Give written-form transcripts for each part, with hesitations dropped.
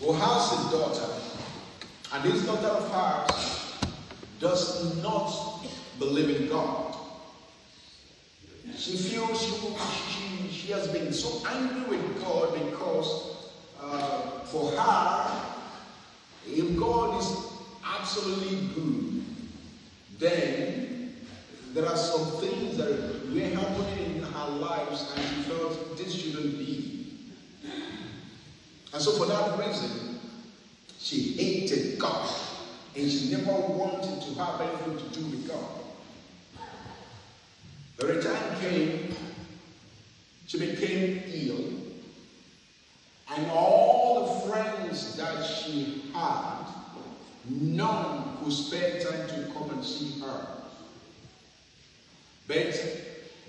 who has a daughter, and this daughter of hers does not believe in God. She feels she has been so angry with God because for her, if God is absolutely good, then there are some things that were happening in her lives and she felt this shouldn't be. And so for that reason, she hated God and she never wanted to have anything to do with God. But a time came, she became ill, and all the friends that she had, none could spare time to come and see her. But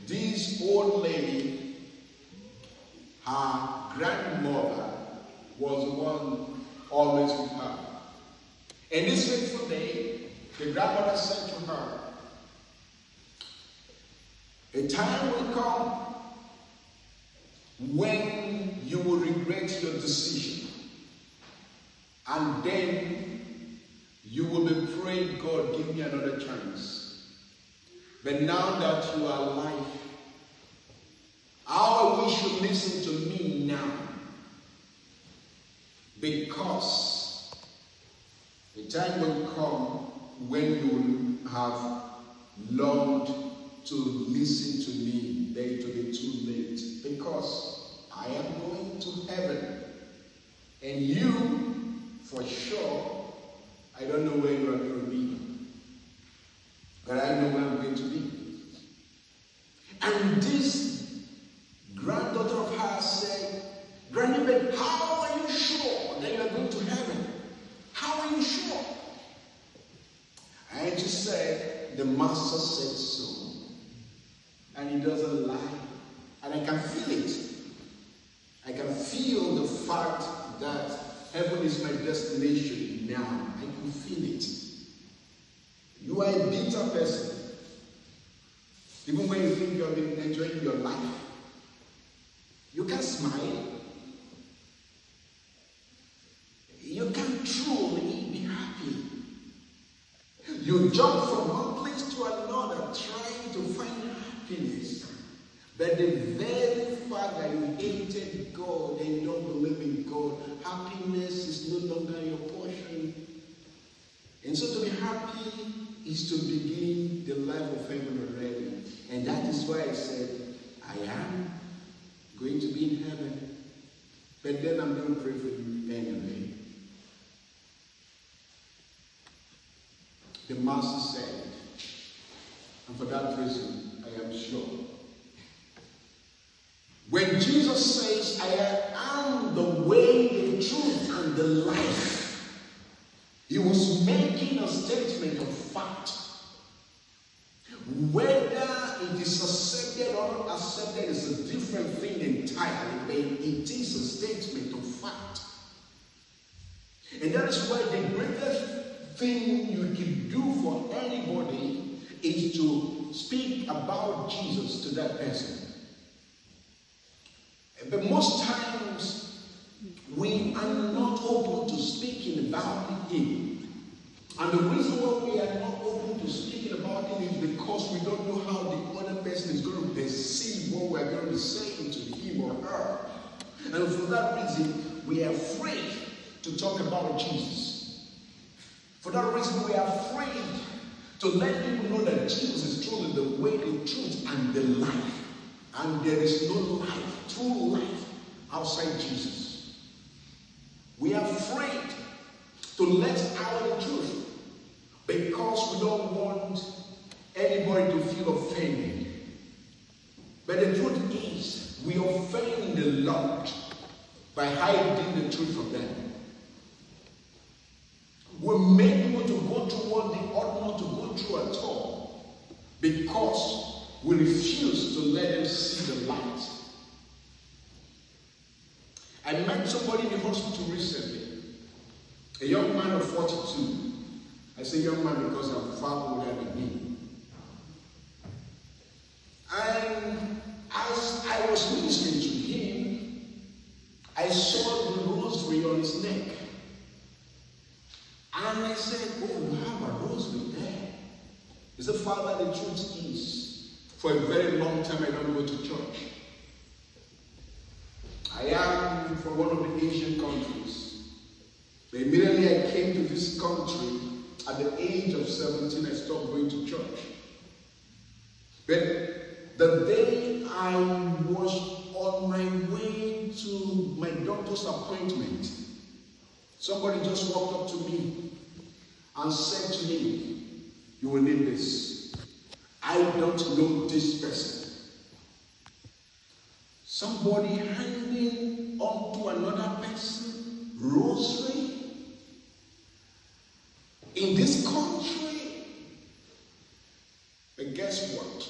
this old lady, her grandmother, was the one always with her. And this fateful day, the grandmother said to her, a time will come when you will regret your decision, and then you will be praying, God, give me another chance. But now that you are alive, I wish you listen to me now, because the time will come when you will have longed to listen to me, then it will be too late, because I am going to heaven, and you, for sure, I don't know where you are going to be, but I know where I'm going to be. And this granddaughter of hers said, Granny, but how are you sure that you are going to heaven? How are you sure? And she said, the master said so. And he doesn't lie. And I can feel it. I can feel the fact that heaven is my destination now. I can feel it. You are a bitter person. Even when you think you have been enjoying your life, you can smile. You can truly be happy. You jump from one place to another trying to find happiness. But the very fact that you hated God and you don't believe in God, happiness is no longer your portion. And so to be happy is to begin the life of heaven already. And that is why I said, I am going to be in heaven. But then I'm going to pray for you anyway. The master said, and for that reason, I am sure. When Jesus says, I am the way, the truth, and the life, he was making a statement of fact. Whether it is accepted or not accepted is a different thing entirely, but it is a statement of fact. And that is why the greatest thing you can do for anybody is to speak about Jesus to that person. But most times we are not open to speaking about him. And the reason why we are not open to speaking about him is because we don't know how the other person is going to perceive what we are going to say to him or her. And for that reason, we are afraid to talk about Jesus. For that reason, we are afraid to let people know that Jesus is truly the way, the truth, and the life. And there is no life, true life, outside Jesus. We are afraid to let out the truth because we don't want anybody to feel offended. But the truth is, we offend the Lord by hiding the truth from them. We make people to go through what they ought not to go through at all because we refuse to let them see the light. I met somebody in the hospital recently, a young man of 42. I say young man because I'm far older than me. And as I was listening to him, I saw the rosary on his neck. And I said, oh, you have a rosary there. He said, Father, the truth is, for a very long time I don't go to church. I am from one of the Asian countries. But immediately I came to this country, at the age of 17, I stopped going to church. But the day I was on my way to my doctor's appointment, somebody just walked up to me and said to me, you will need this. I don't know this person. Somebody handing on to another person rosary in this country. But guess what?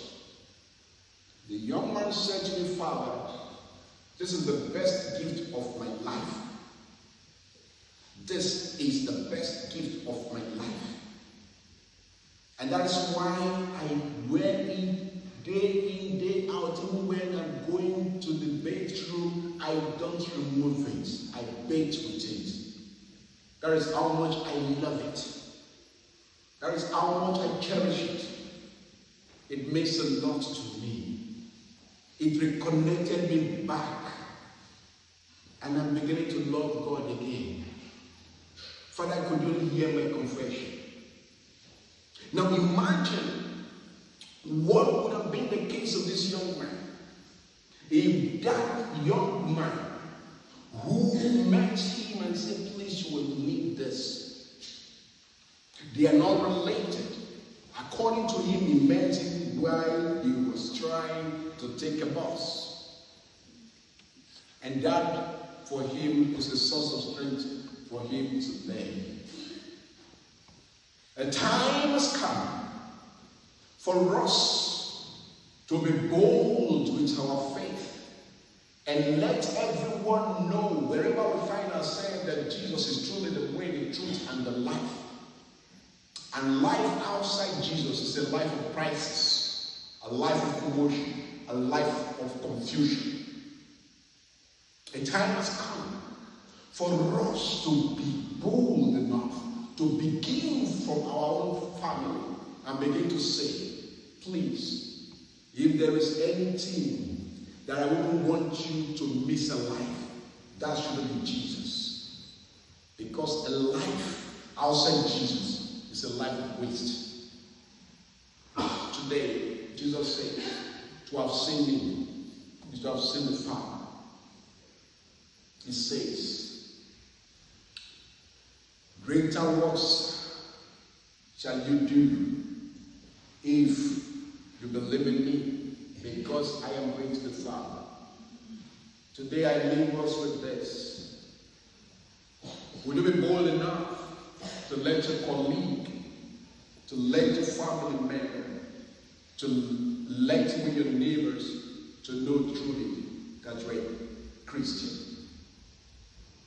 The young man said to me, Father, this is the best gift of my life. This is the best gift of my life. And that is why I wear it day in, day out. Even when I'm going to the bedroom, I don't remove it. I bathe with it. That is how much I love it. That is how much I cherish it. It makes a lot to me. It reconnected me back. And I'm beginning to love God again. Father, could you hear my confession? Now imagine what would have been the case of this young man if that young man who met him and said, please, you will need this. They are not related. According to him, he met him while he was trying to take a bus. And that, for him, is a source of strength for him today. A time has come for us to be bold with our faith and let everyone know, wherever we find ourselves, that Jesus is truly the way, the truth, and the life. And life outside Jesus is a life of crisis, a life of commotion, a life of confusion. A time has come for us to be bold enough to begin from our own family and begin to say, please, if there is anything that I wouldn't want you to miss in life, that should be Jesus. Because a life outside Jesus is a life of waste. Today, Jesus said, to have seen me is to have seen the Father. He says, greater works shall you do if you believe in me, because I am going to the Father. Today I leave us with this. Will you be bold enough to let your colleague, to let your family member, to let even your neighbors to know truly that you're a Christian?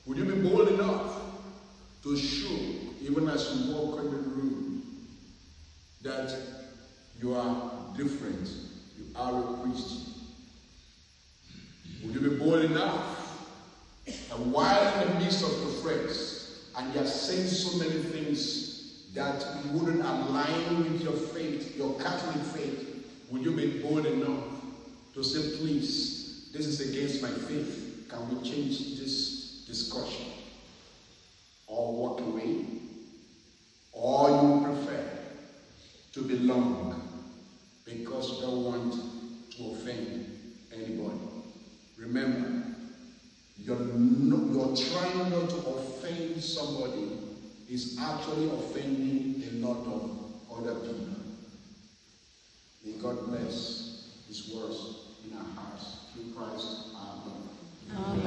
Will you be bold enough to show, even as you walk in the room, that you are different, you are a Christian? Would you be bold enough that while in the midst of your friends, and you are saying so many things that wouldn't align with your faith, your Catholic faith, would you be bold enough to say, please, this is against my faith, can we change this discussion? Or walk away? Or you prefer to belong because you don't want to offend anybody? Remember, you're trying not to offend somebody is actually offending a lot of other people. May God bless His words in our hearts. Through Christ, our Lord. Amen.